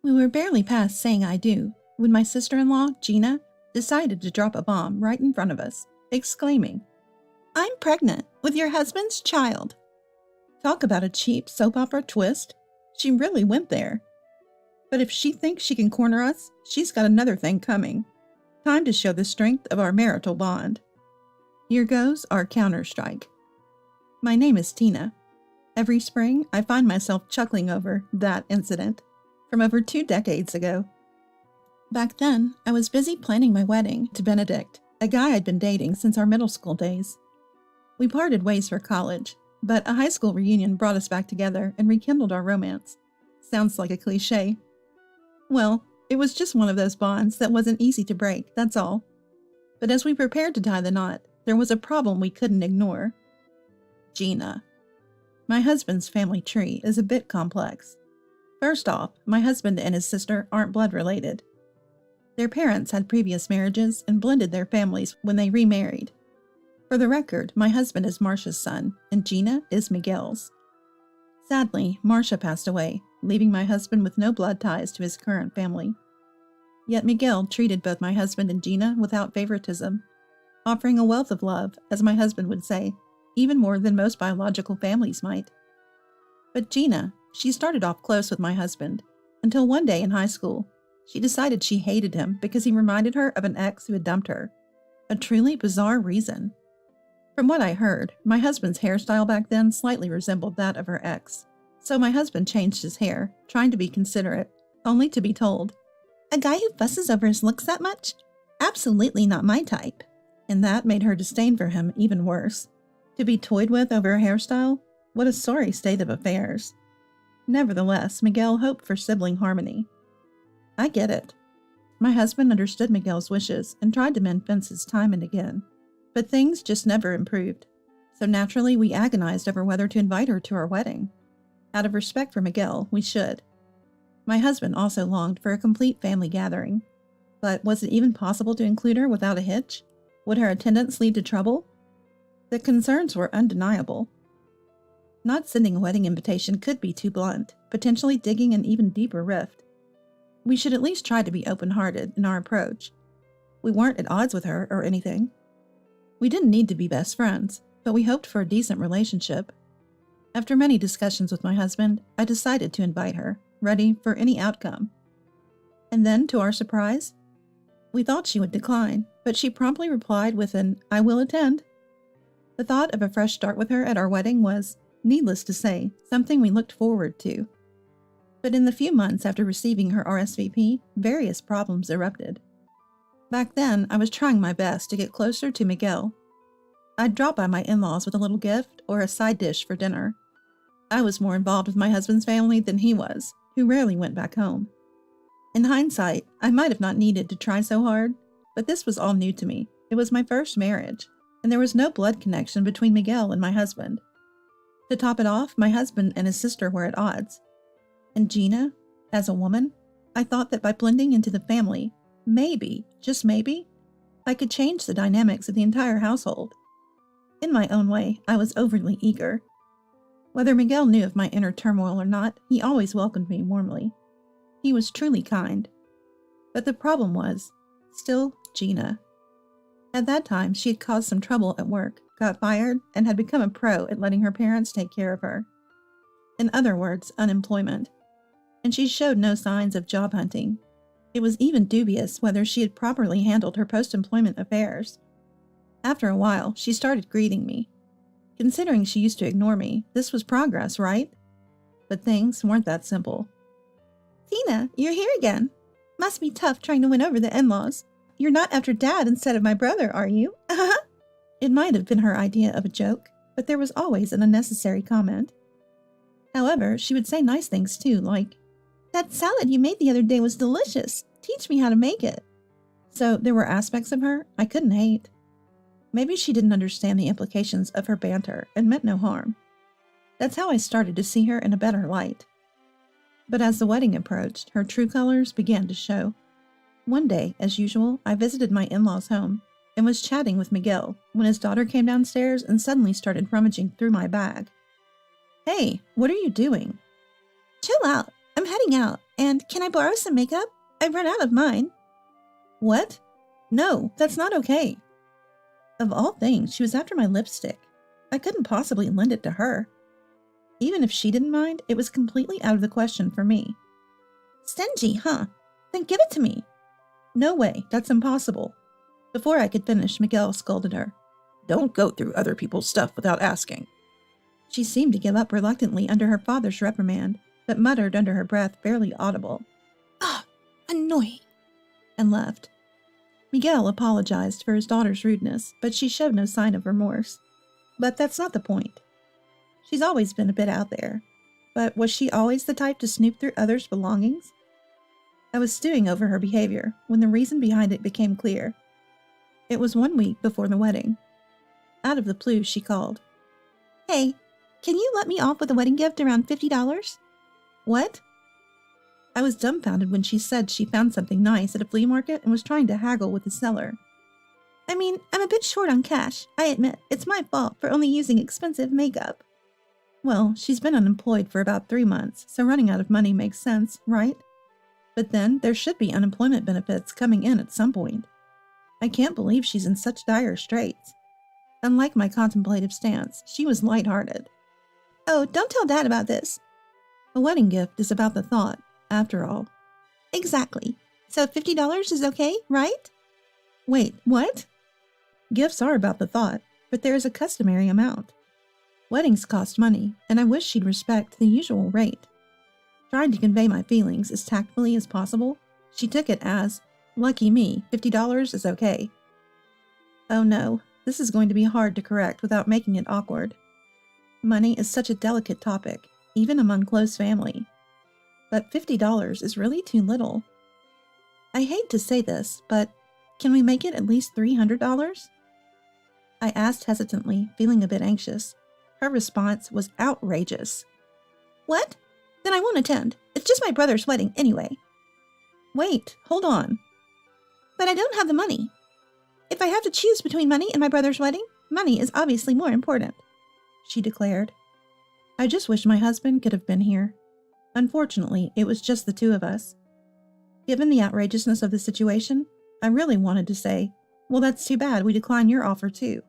We were barely past saying I do when my sister-in-law, Gina, decided to drop a bomb right in front of us, exclaiming, "I'm pregnant with your husband's child." Talk about a cheap soap opera twist. She really went there. But if she thinks she can corner us, she's got another thing coming. Time to show the strength of our marital bond. Here goes our counter-strike. My name is Tina. Every spring, I find myself chuckling over that incident from over 2 decades ago. Back then, I was busy planning my wedding to Benedict, a guy I'd been dating since our middle school days. We parted ways for college, but a high school reunion brought us back together and rekindled our romance. Sounds like a cliche. Well, it was just one of those bonds that wasn't easy to break, that's all. But as we prepared to tie the knot, there was a problem we couldn't ignore. Gina. My husband's family tree is a bit complex. First off, my husband and his sister aren't blood related. Their parents had previous marriages and blended their families when they remarried. For the record, my husband is Marcia's son, and Gina is Miguel's. Sadly, Marcia passed away, leaving my husband with no blood ties to his current family. Yet Miguel treated both my husband and Gina without favoritism, offering a wealth of love, as my husband would say, even more than most biological families might. But Gina, she started off close with my husband, until one day in high school, she decided she hated him because he reminded her of an ex who had dumped her. A truly bizarre reason. From what I heard, my husband's hairstyle back then slightly resembled that of her ex. So my husband changed his hair, trying to be considerate, only to be told, "A guy who fusses over his looks that much? Absolutely not my type." And that made her disdain for him even worse. To be toyed with over a hairstyle? What a sorry state of affairs. Nevertheless, Miguel hoped for sibling harmony. I get it. My husband understood Miguel's wishes and tried to mend fences time and again. But things just never improved. So naturally, we agonized over whether to invite her to our wedding. Out of respect for Miguel, we should. My husband also longed for a complete family gathering. But was it even possible to include her without a hitch? Would her attendance lead to trouble? The concerns were undeniable. Not sending a wedding invitation could be too blunt, potentially digging an even deeper rift. We should at least try to be open-hearted in our approach. We weren't at odds with her or anything. We didn't need to be best friends, but we hoped for a decent relationship. After many discussions with my husband, I decided to invite her, ready for any outcome. And then, to our surprise, we thought she would decline, but she promptly replied with an "I will attend." The thought of a fresh start with her at our wedding was, needless to say, something we looked forward to. But in the few months after receiving her RSVP, various problems erupted. Back then, I was trying my best to get closer to Miguel. I'd drop by my in-laws with a little gift or a side dish for dinner. I was more involved with my husband's family than he was, who rarely went back home. In hindsight, I might have not needed to try so hard, but this was all new to me. It was my first marriage, and there was no blood connection between Miguel and my husband. To top it off, my husband and his sister were at odds. And Gina, as a woman, I thought that by blending into the family, maybe, just maybe, I could change the dynamics of the entire household. In my own way, I was overly eager. Whether Miguel knew of my inner turmoil or not, he always welcomed me warmly. He was truly kind. But the problem was, still Gina. At that time, she had caused some trouble at work, got fired, and had become a pro at letting her parents take care of her. In other words, unemployment. And she showed no signs of job hunting. It was even dubious whether she had properly handled her post-employment affairs. After a while, she started greeting me. Considering she used to ignore me, this was progress, right? But things weren't that simple. "Tina, you're here again. Must be tough trying to win over the in-laws. You're not after Dad instead of my brother, are you?" It might have been her idea of a joke, but there was always an unnecessary comment. However, she would say nice things too, like, "That salad you made the other day was delicious. Teach me how to make it." So there were aspects of her I couldn't hate. Maybe she didn't understand the implications of her banter and meant no harm. That's how I started to see her in a better light. But as the wedding approached, her true colors began to show. One day, as usual, I visited my in-laws' home and was chatting with Miguel when his daughter came downstairs and suddenly started rummaging through my bag. "Hey, what are you doing?" "Chill out. I'm heading out, And can I borrow some makeup? I've run out of mine. What? No, that's not okay. Of all things, she was after my lipstick. I couldn't possibly lend it to her. Even if she didn't mind, it was completely out of the question for me. Stingy, huh? Then give it to me. No way, that's impossible. Before I could finish, Miguel scolded her. Don't go through other people's stuff without asking. She seemed to give up reluctantly under her father's reprimand, but muttered under her breath, barely audible. Ah, annoying, and left. Miguel apologized for his daughter's rudeness, but she showed no sign of remorse. But that's not the point. She's always been a bit out there. But was she always the type to snoop through others' belongings? I was stewing over her behavior when the reason behind it became clear. It was 1 week before the wedding. Out of the blue, she called. Hey, can you let me off with a wedding gift around $50? What? I was dumbfounded when she said she found something nice at a flea market and was trying to haggle with the seller. I mean, I'm a bit short on cash. I admit, it's my fault for only using expensive makeup. Well, she's been unemployed for about 3 months, so running out of money makes sense, right? But then there should be unemployment benefits coming in at some point. I can't believe she's in such dire straits. Unlike my contemplative stance, she was lighthearted. Oh, don't tell Dad about this. A wedding gift is about the thought, after all. Exactly. So $50 is okay, right? Wait, what? Gifts are about the thought, but there is a customary amount. Weddings cost money, and I wish she'd respect the usual rate. Trying to convey my feelings as tactfully as possible, she took it as, lucky me, $50 is okay. Oh no, this is going to be hard to correct without making it awkward. Money is such a delicate topic, even among close family. But $50 is really too little. I hate to say this, but can we make it at least $300? I asked hesitantly, feeling a bit anxious. Her response was outrageous. What? Then I won't attend. It's just my brother's wedding anyway. Wait, hold on. But I don't have the money. If I have to choose between money and my brother's wedding, money is obviously more important, she declared. I just wish my husband could have been here. Unfortunately, it was just the two of us. Given the outrageousness of the situation, I really wanted to say, well, that's too bad, we decline your offer too.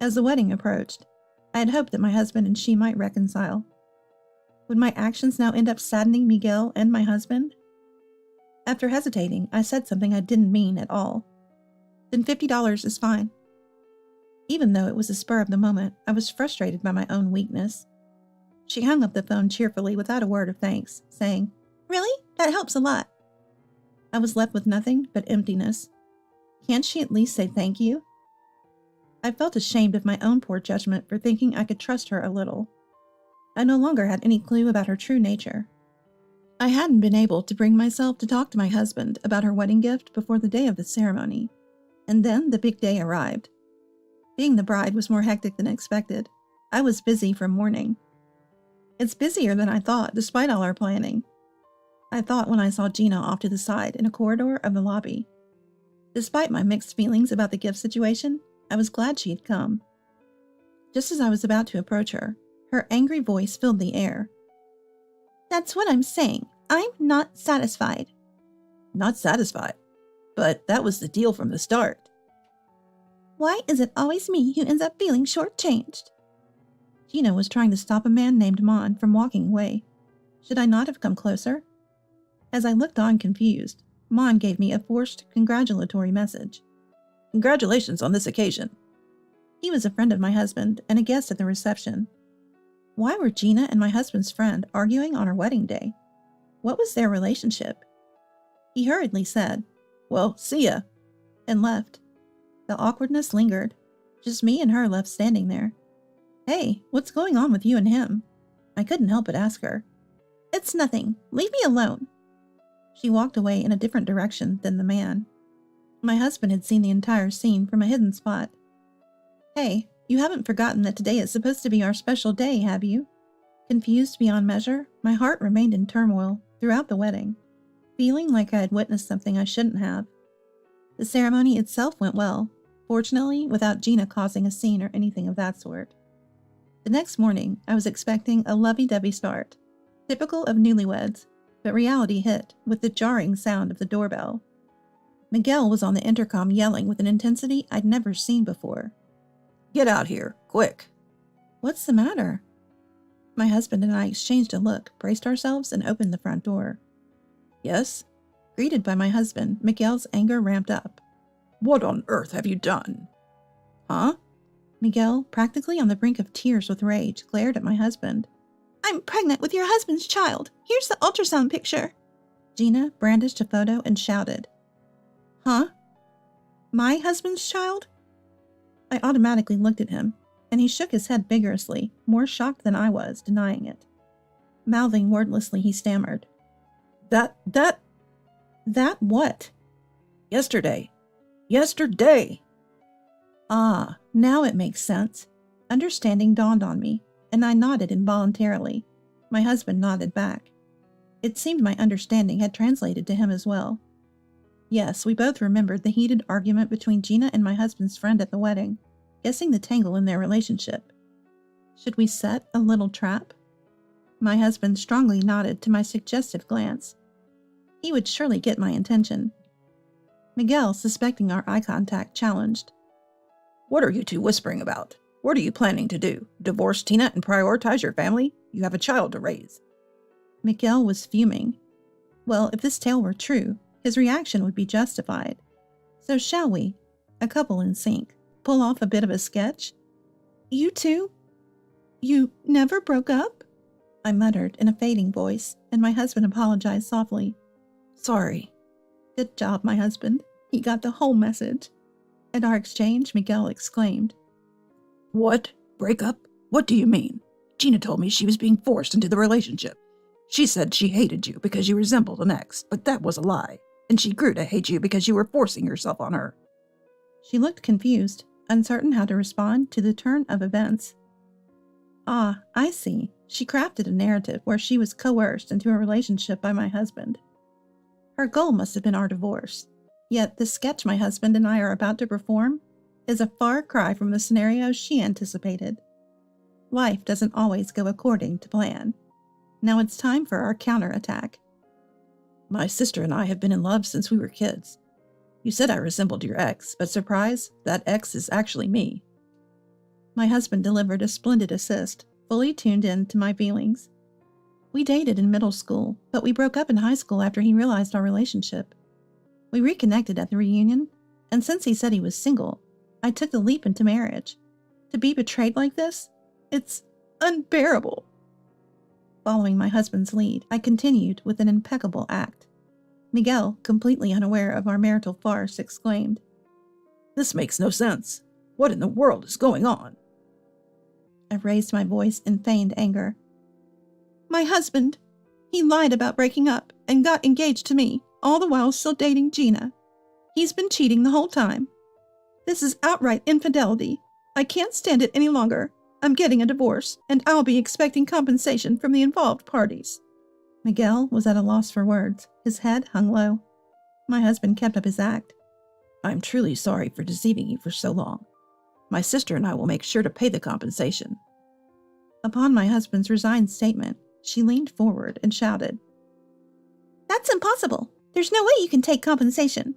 As the wedding approached, I had hoped that my husband and she might reconcile. Would my actions now end up saddening Miguel and my husband? After hesitating, I said something I didn't mean at all. Then $50 is fine. Even though it was a spur of the moment, I was frustrated by my own weakness. She hung up the phone cheerfully without a word of thanks, saying, Really? That helps a lot. I was left with nothing but emptiness. Can't she at least say thank you? I felt ashamed of my own poor judgment for thinking I could trust her a little. I no longer had any clue about her true nature. I hadn't been able to bring myself to talk to my husband about her wedding gift before the day of the ceremony. And then the big day arrived. Being the bride was more hectic than expected. I was busy from morning. It's busier than I thought, despite all our planning. I thought when I saw Gina off to the side in a corridor of the lobby. Despite my mixed feelings about the gift situation, I was glad she had come. Just as I was about to approach her, her angry voice filled the air. That's what I'm saying. I'm not satisfied. Not satisfied? But that was the deal from the start. Why is it always me who ends up feeling shortchanged? Gina was trying to stop a man named Mon from walking away. Should I not have come closer? As I looked on confused, Mon gave me a forced congratulatory message. Congratulations on this occasion. He was a friend of my husband and a guest at the reception. Why were Gina and my husband's friend arguing on our wedding day? What was their relationship? He hurriedly said, Well, see ya, and left. The awkwardness lingered, just me and her left standing there. Hey, what's going on with you and him? I couldn't help but ask her. It's nothing. Leave me alone. She walked away in a different direction than the man. My husband had seen the entire scene from a hidden spot. Hey, you haven't forgotten that today is supposed to be our special day, have you? Confused beyond measure, my heart remained in turmoil throughout the wedding, feeling like I had witnessed something I shouldn't have. The ceremony itself went well, fortunately without Gina causing a scene or anything of that sort. The next morning, I was expecting a lovey-dovey start, typical of newlyweds, but reality hit with the jarring sound of the doorbell. Miguel was on the intercom yelling with an intensity I'd never seen before. "Get out here, quick." What's the matter? My husband and I exchanged a look, braced ourselves, and opened the front door. "Yes?" Greeted by my husband, Miguel's anger ramped up. "What on earth have you done?" Huh? Miguel, practically on the brink of tears with rage, glared at my husband. I'm pregnant with your husband's child. Here's the ultrasound picture. Gina brandished a photo and shouted. Huh? My husband's child? I automatically looked at him, and he shook his head vigorously, more shocked than I was, denying it. Mouthing wordlessly, he stammered. That what? Yesterday. Ah, now it makes sense. Understanding dawned on me, and I nodded involuntarily. My husband nodded back. It seemed my understanding had translated to him as well. Yes, we both remembered the heated argument between Gina and my husband's friend at the wedding, guessing the tangle in their relationship. Should we set a little trap? My husband strongly nodded to my suggestive glance. He would surely get my attention. Miguel, suspecting our eye contact, challenged. What are you two whispering about? What are you planning to do? Divorce Tina and prioritize your family? You have a child to raise. Miguel was fuming. Well, if this tale were true, his reaction would be justified. So shall we, a couple in sync, pull off a bit of a sketch? You two? You never broke up? I muttered in a fading voice, and my husband apologized softly. Sorry. Good job, my husband. He got the whole message. At our exchange, Miguel exclaimed. What? Break up? What do you mean? Gina told me she was being forced into the relationship. She said she hated you because you resembled an ex, but that was a lie. And she grew to hate you because you were forcing yourself on her. She looked confused, uncertain how to respond to the turn of events. Ah, I see. She crafted a narrative where she was coerced into a relationship by my husband. Her goal must have been our divorce. Yet the sketch my husband and I are about to perform is a far cry from the scenario she anticipated. Life doesn't always go according to plan. Now it's time for our counterattack. My sister and I have been in love since we were kids. You said I resembled your ex, but surprise, that ex is actually me. My husband delivered a splendid assist, fully tuned in to my feelings. We dated in middle school, but we broke up in high school after he realized our relationship. We reconnected at the reunion, and since he said he was single, I took the leap into marriage. To be betrayed like this, it's unbearable. Following my husband's lead, I continued with an impeccable act. Miguel, completely unaware of our marital farce, exclaimed, This makes no sense. What in the world is going on? I raised my voice in feigned anger. My husband. He lied about breaking up and got engaged to me, all the while still dating Gina. He's been cheating the whole time. This is outright infidelity. I can't stand it any longer. I'm getting a divorce, and I'll be expecting compensation from the involved parties. Miguel was at a loss for words. His head hung low. My husband kept up his act. I'm truly sorry for deceiving you for so long. My sister and I will make sure to pay the compensation. Upon my husband's resigned statement, she leaned forward and shouted, That's impossible. There's no way you can take compensation.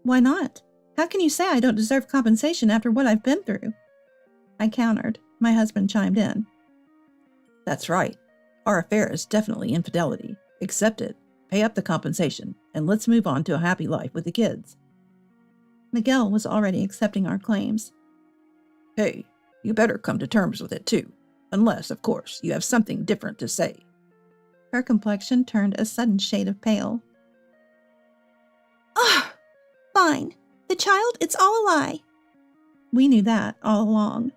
Why not? How can you say I don't deserve compensation after what I've been through? I countered. My husband chimed in. That's right. Our affair is definitely infidelity. Accept it, pay up the compensation, and let's move on to a happy life with the kids. Miguel was already accepting our claims. Hey, you better come to terms with it too. Unless, of course, you have something different to say. Her complexion turned a sudden shade of pale. Ah, fine. The child, it's all a lie. We knew that all along.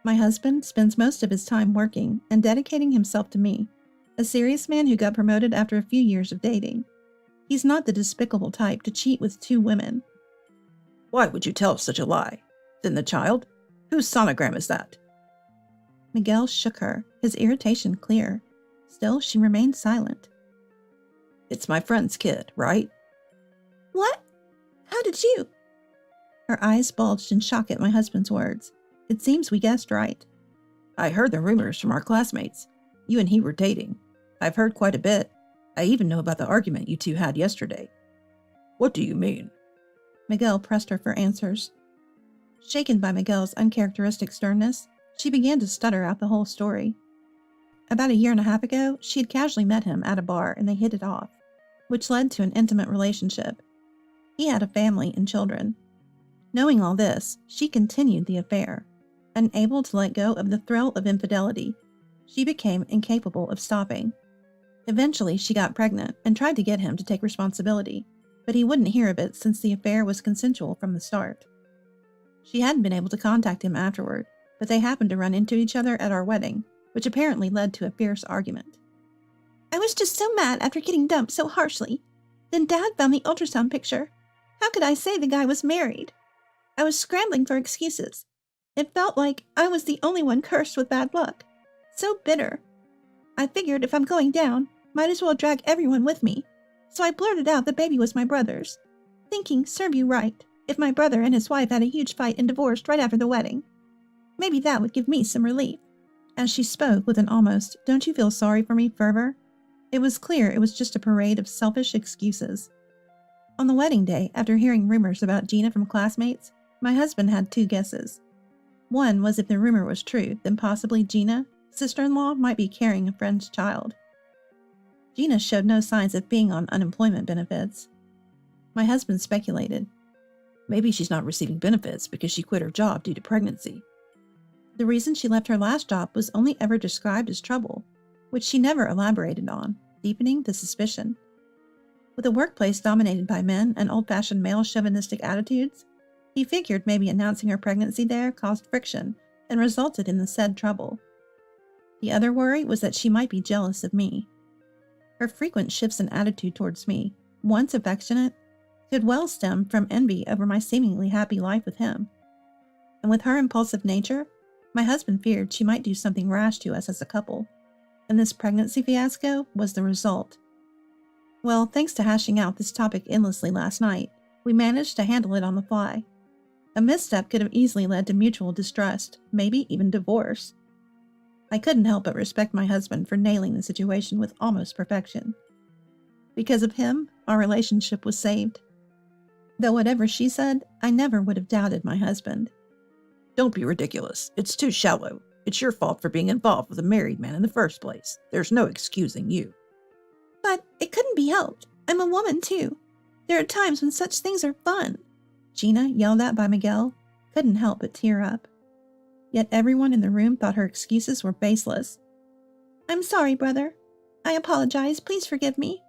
My husband spends most of his time working and dedicating himself to me, a serious man who got promoted after a few years of dating. He's not the despicable type to cheat with 2 women. Why would you tell such a lie? Then the child? Whose sonogram is that? Miguel shook her, his irritation clear. Still, she remained silent. It's my friend's kid, right? What? How did you? Her eyes bulged in shock at my husband's words. It seems we guessed right. I heard the rumors from our classmates. You and he were dating. I've heard quite a bit. I even know about the argument you two had yesterday. What do you mean? Miguel pressed her for answers. Shaken by Miguel's uncharacteristic sternness, she began to stutter out the whole story. About a year and a half ago, she had casually met him at a bar and they hit it off, which led to an intimate relationship. He had a family and children. Knowing all this, she continued the affair. Unable to let go of the thrill of infidelity, she became incapable of stopping. Eventually, she got pregnant and tried to get him to take responsibility, but he wouldn't hear of it since the affair was consensual from the start. She hadn't been able to contact him afterward, but they happened to run into each other at our wedding, which apparently led to a fierce argument. I was just so mad after getting dumped so harshly. Then Dad found the ultrasound picture. How could I say the guy was married? I was scrambling for excuses. It felt like I was the only one cursed with bad luck. So bitter. I figured if I'm going down, might as well drag everyone with me. So I blurted out the baby was my brother's, thinking serve you right if my brother and his wife had a huge fight and divorced right after the wedding. Maybe that would give me some relief. As she spoke with an almost don't you feel sorry for me fervor, it was clear it was just a parade of selfish excuses. On the wedding day, after hearing rumors about Gina from classmates, my husband had two guesses. One was if the rumor was true, then possibly Gina, sister-in-law, might be carrying a friend's child. Gina showed no signs of being on unemployment benefits. My husband speculated. Maybe she's not receiving benefits because she quit her job due to pregnancy. The reason she left her last job was only ever described as trouble, which she never elaborated on, deepening the suspicion. With a workplace dominated by men and old-fashioned male chauvinistic attitudes, he figured maybe announcing her pregnancy there caused friction and resulted in the said trouble. The other worry was that she might be jealous of me. Her frequent shifts in attitude towards me, once affectionate, could well stem from envy over my seemingly happy life with him. And with her impulsive nature, my husband feared she might do something rash to us as a couple, and this pregnancy fiasco was the result. Well, thanks to hashing out this topic endlessly last night, we managed to handle it on the fly. A misstep could have easily led to mutual distrust, maybe even divorce. I couldn't help but respect my husband for nailing the situation with almost perfection. Because of him, our relationship was saved. Though whatever she said, I never would have doubted my husband. Don't be ridiculous. It's too shallow. It's your fault for being involved with a married man in the first place. There's no excusing you. But it couldn't be helped. I'm a woman, too. There are times when such things are fun. Gina, yelled at by Miguel, couldn't help but tear up. Yet everyone in the room thought her excuses were baseless. I'm sorry, brother. I apologize. Please forgive me.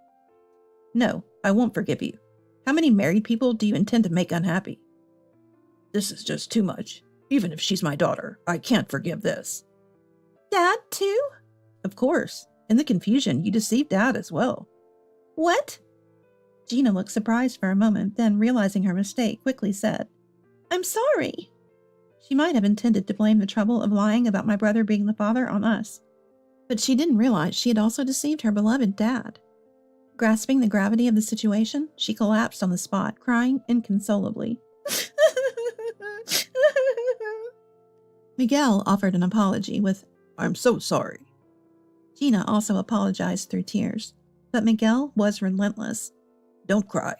No, I won't forgive you. How many married people do you intend to make unhappy? This is just too much. Even if she's my daughter, I can't forgive this. Dad, too? Of course. In the confusion, you deceived Dad as well. What? Gina looked surprised for a moment, then, realizing her mistake, quickly said, I'm sorry. She might have intended to blame the trouble of lying about my brother being the father on us, but she didn't realize she had also deceived her beloved dad. Grasping the gravity of the situation, she collapsed on the spot, crying inconsolably. Miguel offered an apology with, I'm so sorry. Gina also apologized through tears, but Miguel was relentless. Don't cry.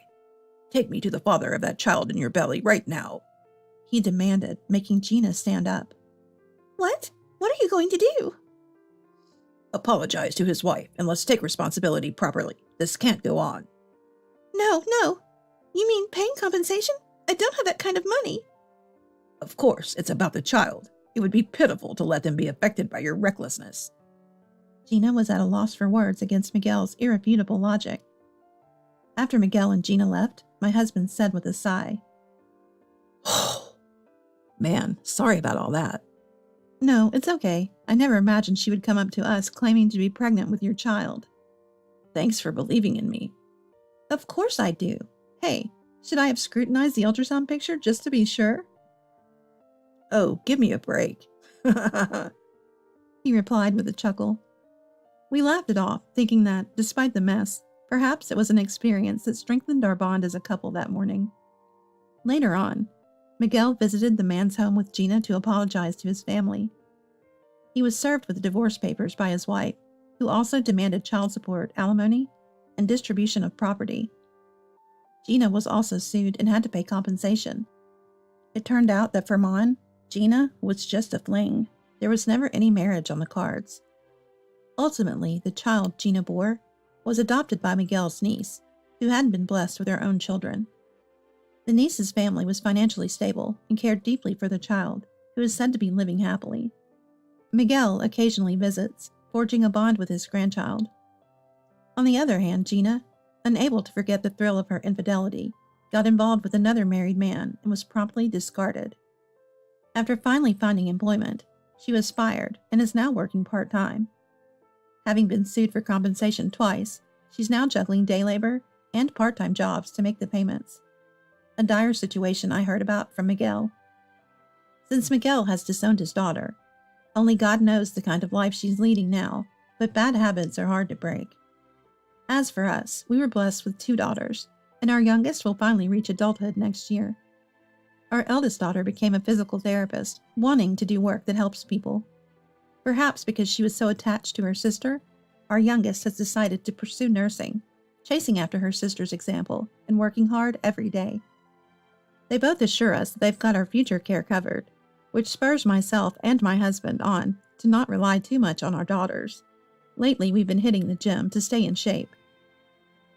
Take me to the father of that child in your belly right now, he demanded, making Gina stand up. What? What are you going to do? Apologize to his wife, and let's take responsibility properly. This can't go on. No. You mean paying compensation? I don't have that kind of money. Of course, it's about the child. It would be pitiful to let them be affected by your recklessness. Gina was at a loss for words against Miguel's irrefutable logic. After Miguel and Gina left, my husband said with a sigh, Man, sorry about all that. No, it's okay. I never imagined she would come up to us claiming to be pregnant with your child. Thanks for believing in me. Of course I do. Hey, should I have scrutinized the ultrasound picture just to be sure? Oh, give me a break. He replied with a chuckle. We laughed it off, thinking that, despite the mess, perhaps it was an experience that strengthened our bond as a couple that morning. Later on, Miguel visited the man's home with Gina to apologize to his family. He was served with the divorce papers by his wife, who also demanded child support, alimony, and distribution of property. Gina was also sued and had to pay compensation. It turned out that for Mon, Gina was just a fling. There was never any marriage on the cards. Ultimately, the child Gina bore was adopted by Miguel's niece, who hadn't been blessed with her own children. The niece's family was financially stable and cared deeply for the child, who is said to be living happily. Miguel occasionally visits, forging a bond with his grandchild. On the other hand, Gina, unable to forget the thrill of her infidelity, got involved with another married man and was promptly discarded. After finally finding employment, she was fired and is now working part-time. Having been sued for compensation twice, she's now juggling day labor and part-time jobs to make the payments. A dire situation I heard about from Miguel. Since Miguel has disowned his daughter, only God knows the kind of life she's leading now, but bad habits are hard to break. As for us, we were blessed with 2 daughters, and our youngest will finally reach adulthood next year. Our eldest daughter became a physical therapist, wanting to do work that helps people. Perhaps because she was so attached to her sister, our youngest has decided to pursue nursing, chasing after her sister's example and working hard every day. They both assure us that they've got our future care covered, which spurs myself and my husband on to not rely too much on our daughters. Lately, we've been hitting the gym to stay in shape.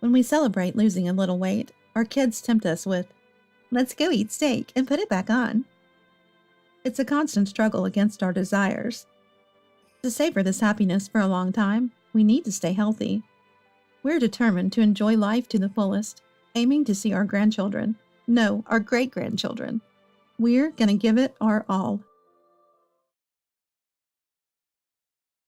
When we celebrate losing a little weight, our kids tempt us with, "Let's go eat steak and put it back on." It's a constant struggle against our desires. To savor this happiness for a long time, we need to stay healthy. We're determined to enjoy life to the fullest, aiming to see our grandchildren, no, our great-grandchildren. We're gonna give it our all.